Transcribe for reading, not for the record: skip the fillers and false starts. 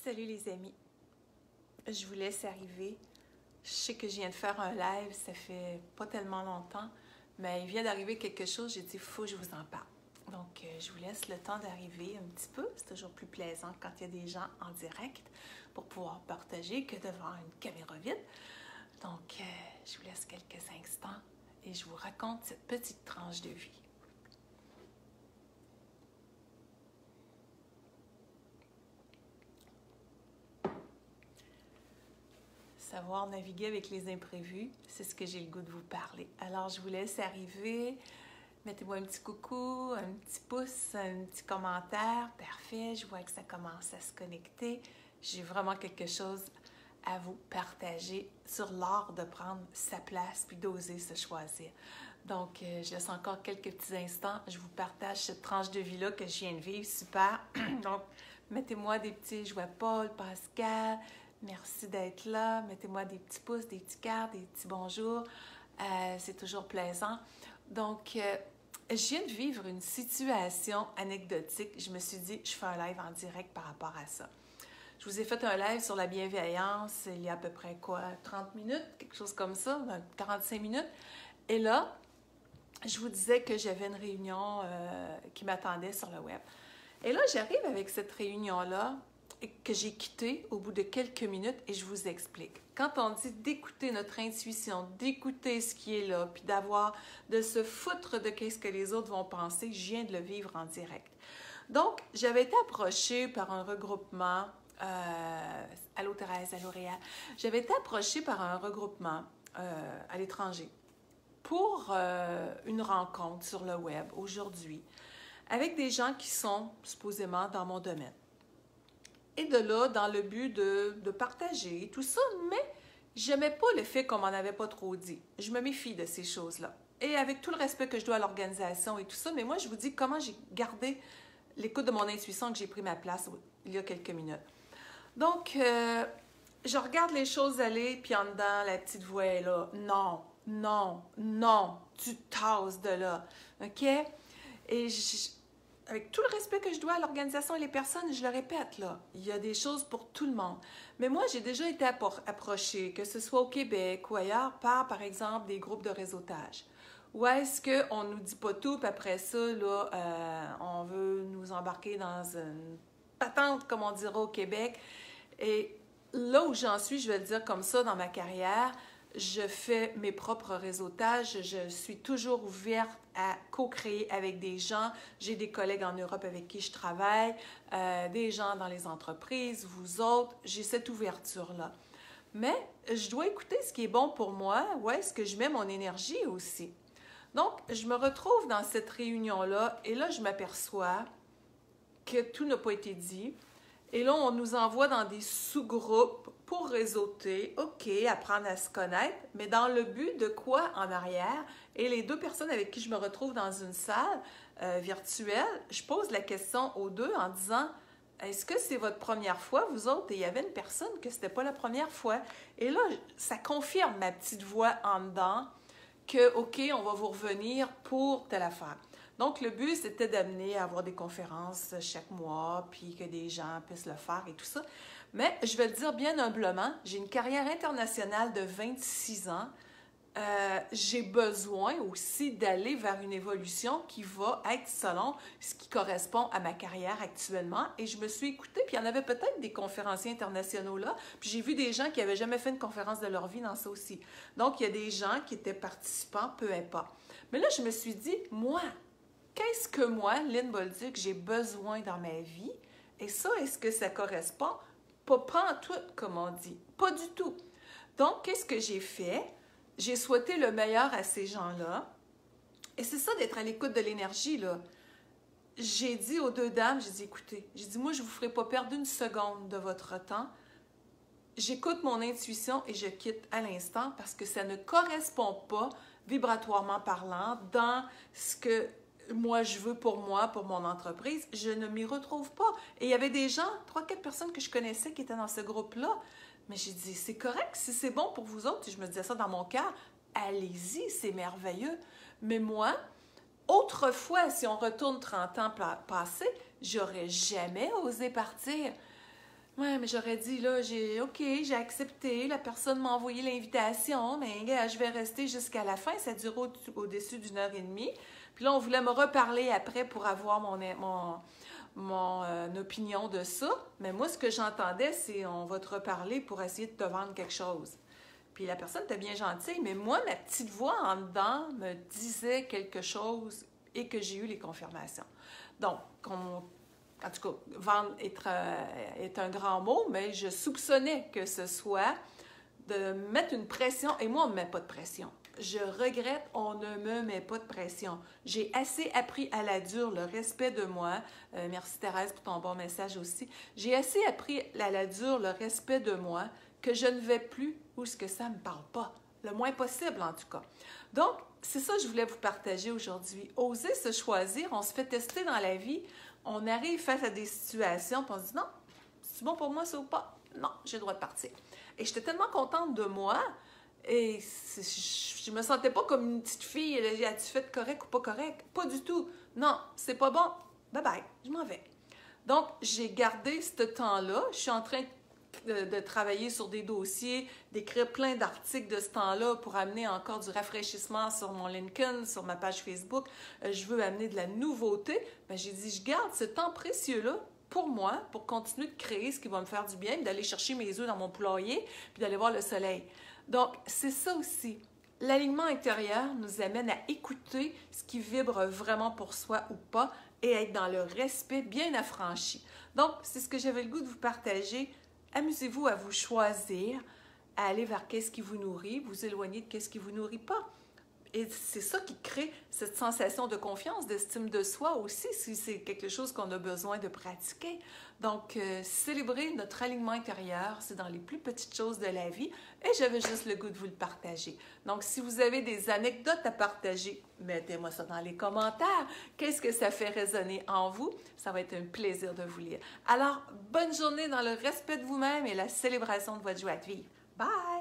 Salut les amis, je vous laisse arriver. Je sais que je viens de faire un live, ça fait pas tellement longtemps, mais il vient d'arriver quelque chose, j'ai dit il faut que je vous en parle. Donc je vous laisse le temps d'arriver un petit peu, c'est toujours plus plaisant quand il y a des gens en direct pour pouvoir partager que devant une caméra vide. Donc je vous laisse quelques instants et je vous raconte cette petite tranche de vie. Savoir naviguer avec les imprévus, c'est ce que j'ai le goût de vous parler. Alors, je vous laisse arriver. Mettez-moi un petit coucou, un petit pouce, un petit commentaire. Parfait, je vois que ça commence à se connecter. J'ai vraiment quelque chose à vous partager sur l'art de prendre sa place puis d'oser se choisir. Donc, je laisse encore quelques petits instants. Je vous partage cette tranche de vie-là que je viens de vivre. Super. Donc, mettez-moi des petits, je vois Paul, Pascal. Merci d'être là. Mettez-moi des petits pouces, des petits cœurs, des petits bonjours. C'est toujours plaisant. Donc, je viens de vivre une situation anecdotique. Je me suis dit, je fais un live en direct par rapport à ça. Je vous ai fait un live sur la bienveillance il y a à peu près quoi, 30 minutes, quelque chose comme ça, 45 minutes. Et là, je vous disais que j'avais une réunion qui m'attendait sur le web. Et là, j'arrive avec cette réunion-là, que j'ai quitté au bout de quelques minutes et je vous explique. Quand on dit d'écouter notre intuition, d'écouter ce qui est là, puis de se foutre de qu'est-ce que les autres vont penser, je viens de le vivre en direct. Donc, j'avais été approchée par un regroupement, allô Thérèse, allô Réal, j'avais été approchée par un regroupement à l'étranger pour une rencontre sur le web aujourd'hui avec des gens qui sont supposément dans mon domaine. Et de là, dans le but de partager tout ça, mais j'aimais pas le fait qu'on m'en avait pas trop dit. Je me méfie de ces choses-là. Et avec tout le respect que je dois à l'organisation et tout ça, mais moi, je vous dis comment j'ai gardé l'écoute de mon intuition, que j'ai pris ma place il y a quelques minutes. Donc, je regarde les choses aller, puis en dedans, la petite voix est là. Non, non, non, tu tasses de là. OK? Et avec tout le respect que je dois à l'organisation et les personnes, je le répète, là, il y a des choses pour tout le monde. Mais moi, j'ai déjà été approchée, que ce soit au Québec ou ailleurs, par exemple, des groupes de réseautage. Ou est-ce qu'on ne nous dit pas tout, puis après ça, là, on veut nous embarquer dans une patente, comme on dira au Québec. Et là où j'en suis, je vais le dire comme ça, dans ma carrière, je fais mes propres réseautages, je suis toujours ouverte à co-créer avec des gens. J'ai des collègues en Europe avec qui je travaille, des gens dans les entreprises, vous autres, j'ai cette ouverture-là. Mais je dois écouter ce qui est bon pour moi, où est-ce que je mets mon énergie aussi. Donc, je me retrouve dans cette réunion-là et là, je m'aperçois que tout n'a pas été dit. Et là, on nous envoie dans des sous-groupes pour réseauter, OK, apprendre à se connaître, mais dans le but de quoi en arrière? Et les deux personnes avec qui je me retrouve dans une salle virtuelle, je pose la question aux deux en disant, est-ce que c'est votre première fois, vous autres? Et il y avait une personne que c'était pas la première fois. Et là, ça confirme ma petite voix en dedans que, OK, on va vous revenir pour telle affaire. Donc, le but, c'était d'amener à avoir des conférences chaque mois, puis que des gens puissent le faire et tout ça. Mais je vais le dire bien humblement, j'ai une carrière internationale de 26 ans. J'ai besoin aussi d'aller vers une évolution qui va être selon ce qui correspond à ma carrière actuellement. Et je me suis écoutée, puis il y en avait peut-être des conférenciers internationaux là, puis j'ai vu des gens qui n'avaient jamais fait une conférence de leur vie dans ça aussi. Donc, il y a des gens qui étaient participants, peu importe. Mais là, je me suis dit, moi, qu'est-ce que moi, Lynn Bolduc, j'ai besoin dans ma vie? Et ça, est-ce que ça correspond? Pas en tout, comme on dit. Pas du tout. Donc, qu'est-ce que j'ai fait? J'ai souhaité le meilleur à ces gens-là. Et c'est ça d'être à l'écoute de l'énergie, là. J'ai dit aux deux dames, j'ai dit, écoutez, j'ai dit, moi, je ne vous ferai pas perdre une seconde de votre temps. J'écoute mon intuition et je quitte à l'instant parce que ça ne correspond pas, vibratoirement parlant, dans ce que moi, je veux pour moi, pour mon entreprise, je ne m'y retrouve pas. Et il y avait des gens, 3-4 personnes que je connaissais qui étaient dans ce groupe-là. Mais j'ai dit, c'est correct, si c'est bon pour vous autres, et je me disais ça dans mon cœur, allez-y, c'est merveilleux. Mais moi, autrefois, si on retourne 30 ans passés, j'aurais jamais osé partir. Ouais, mais j'aurais dit, là, OK, j'ai accepté, la personne m'a envoyé l'invitation, mais gars, je vais rester jusqu'à la fin, ça dure au-dessus d'une heure et demie. Puis là, on voulait me reparler après pour avoir mon opinion de ça. Mais moi, ce que j'entendais, c'est on va te reparler pour essayer de te vendre quelque chose. Puis la personne était bien gentille, mais moi, ma petite voix en dedans me disait quelque chose et que j'ai eu les confirmations. Donc, en tout cas, vendre est un grand mot, mais je soupçonnais que ce soit de mettre une pression, et moi, on ne me met pas de pression. Je regrette, on ne me met pas de pression. J'ai assez appris à la dure le respect de moi. Merci Thérèse pour ton bon message aussi. J'ai assez appris à la dure le respect de moi que je ne vais plus où ce que ça ne me parle pas. Le moins possible, en tout cas. Donc, c'est ça que je voulais vous partager aujourd'hui. Oser se choisir, on se fait tester dans la vie. On arrive face à des situations, puis on se dit non, c'est bon pour moi ça ou pas? Non, j'ai le droit de partir. Et j'étais tellement contente de moi, et je me sentais pas comme une petite fille, as-tu fait correct ou pas correct? Pas du tout. Non, c'est pas bon. Bye bye, je m'en vais. Donc, j'ai gardé ce temps-là. Je suis en train de travailler sur des dossiers, d'écrire plein d'articles de ce temps-là pour amener encore du rafraîchissement sur mon LinkedIn, sur ma page Facebook. Je veux amener de la nouveauté. Bien, j'ai dit, je garde ce temps précieux-là pour moi, pour continuer de créer ce qui va me faire du bien, d'aller chercher mes œufs dans mon poulailler, puis d'aller voir le soleil. Donc, c'est ça aussi. L'alignement intérieur nous amène à écouter ce qui vibre vraiment pour soi ou pas et être dans le respect bien affranchi. Donc, c'est ce que j'avais le goût de vous partager. Amusez-vous à vous choisir, à aller vers qu'est-ce qui vous nourrit, vous éloigner de qu'est-ce qui ne vous nourrit pas. Et c'est ça qui crée cette sensation de confiance, d'estime de soi aussi, si c'est quelque chose qu'on a besoin de pratiquer. Donc, célébrer notre alignement intérieur, c'est dans les plus petites choses de la vie et j'avais juste le goût de vous le partager. Donc, si vous avez des anecdotes à partager, mettez-moi ça dans les commentaires. Qu'est-ce que ça fait résonner en vous? Ça va être un plaisir de vous lire. Alors, bonne journée dans le respect de vous-même et la célébration de votre joie de vivre. Bye!